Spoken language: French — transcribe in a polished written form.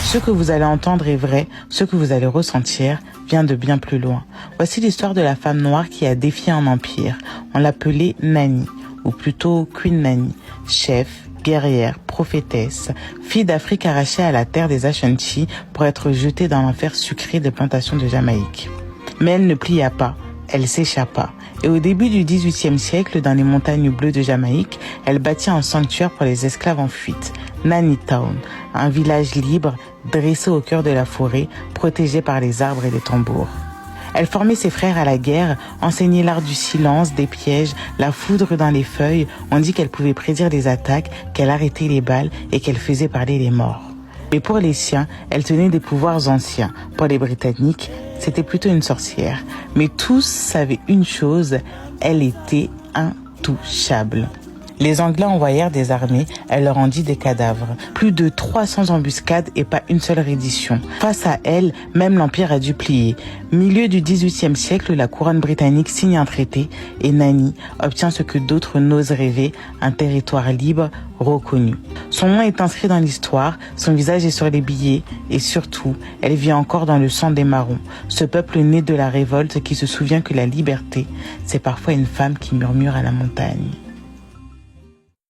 Ce que vous allez entendre est vrai, ce que vous allez ressentir vient de bien plus loin. Voici l'histoire de la femme noire qui a défié un empire. On l'appelait Nani, ou plutôt Queen Nani, chef, guerrière, prophétesse, fille d'Afrique arrachée à la terre des Ashanti pour être jetée dans l'enfer sucré des plantations de Jamaïque. Mais elle ne plia pas, elle s'échappa. Et au début du XVIIIe siècle, dans les montagnes bleues de Jamaïque, elle bâtit un sanctuaire pour les esclaves en fuite, Nani Town, un village libre, dressé au cœur de la forêt, protégé par les arbres et les tambours. Elle formait ses frères à la guerre, enseignait l'art du silence, des pièges, la foudre dans les feuilles. On dit qu'elle pouvait prédire les attaques, qu'elle arrêtait les balles et qu'elle faisait parler les morts. Mais pour les siens, elle tenait des pouvoirs anciens. Pour les Britanniques, c'était plutôt une sorcière. Mais tous savaient une chose, elle était intouchable. Les Anglais envoyèrent des armées, elle leur en dit des cadavres. Plus de 300 embuscades et pas une seule reddition. Face à elle, même l'Empire a dû plier. Milieu du XVIIIe siècle, la couronne britannique signe un traité et Nani obtient ce que d'autres n'osent rêver, un territoire libre, reconnu. Son nom est inscrit dans l'histoire, son visage est sur les billets et surtout, elle vit encore dans le sang des marrons. Ce peuple né de la révolte qui se souvient que la liberté, c'est parfois une femme qui murmure à la montagne.